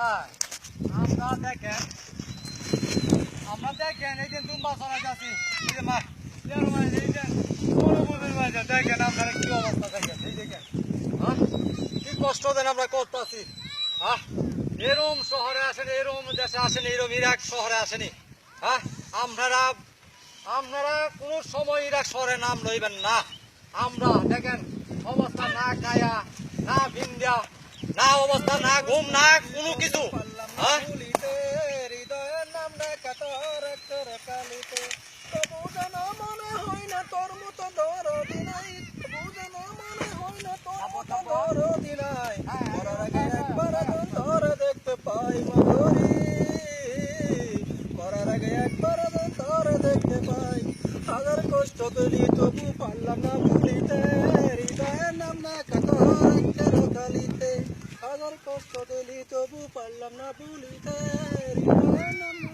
ভাই আমরা দেখেন এই যে দুম্বা চলা যাচ্ছি দেখেন আপনারা কি অবস্থা দেখেন এই দেখেন কি কষ্ট দেন আমরা করতেছি এরম শহরে আসেনি এরম দেশে আসেনি এরম ইরাক শহরে আসেনি আপনারা কোন সময় ইরাক শহরে নাম লইবেন না। আমরা দেখেন অবস্থা না খায়া না ভিন্দা না অবস্থা না ঘুম না কোনো কিছু দেখতে পাই করার আগে একবার তোর দেখতে পাই হাজার কষ্ট তুলি তবু পারলাম না ভুলিতে হৃদয়ের নাম না কাতর কালিতে হাজার কষ্ট তুলি তবু পারলাম না ভুলিতে হৃদয়ের নাম না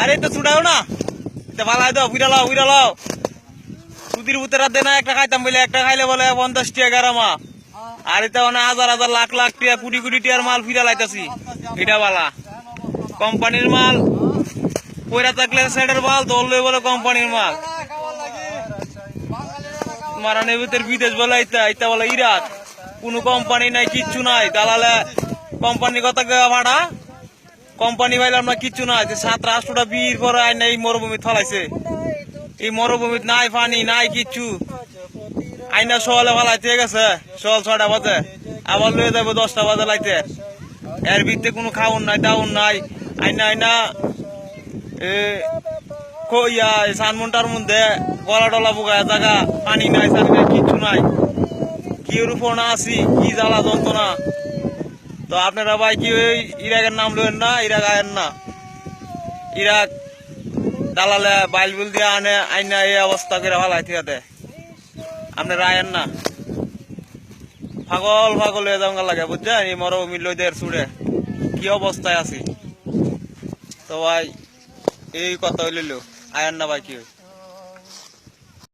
আরে তো ছুটাও না ভালো দাও উইরালাও সুদির ভূতের দে না একটা খাইতাম বলে একটা খাইলে বলে 50 টাকা গ্রামা আর এটা মানে হাজার হাজার লাখ লাখ টাকা কোটি কোটি টাকার মাল ফিরা লাইতাছি এটা বালা কোম্পানির মাল পয়রা থাকলে সাইডের মাল ধরলে বলে কোম্পানির মাল মারানে ভিতর বিদেশ বলে ইতা বলে ইরাক কোনো কোম্পানি নাই কিচ্ছু নাই দালালে কোম্পানির কথা ভাড়া কোম্পানি ভাইলে আমরা কিচ্ছু নাই যে 7-8টা বীর পরে আইন এই মরুভূমি ফলাইছে এই মরুভূমি নাই পানি নাই কিচ্ছু আইনা সকালে ফেলাই ঠিক আছে সকাল 6টা বাজে আবার লয়ে যাবো 10টা বাজে লাইতে এর ভিতরে কোনো খাওন নাই দাউন নাই আইনা সানমনটার মধ্যে গলা টলা বুগায় জায়গা পানি নাই কিচ্ছু নাই কি রূপ না আছি কি জ্বালা যন্ত্রণা। তো আপনারা ভাই কি ওই ইরাকের নাম লইেন না ইরাক আয়েন না ইরাক দালালে বাইল দিয়ে আনে আইনা এই অবস্থা করে ভালাই ঠিক আছে আপনারা আয়েন না পাগল হয়ে যাওয়া লাগে বুঝছেন এই মরুভূমি লইদের ছুড়ে কি অবস্থায় আছি। তো ভাই এই কথা হইল আয়েন না ভাই কি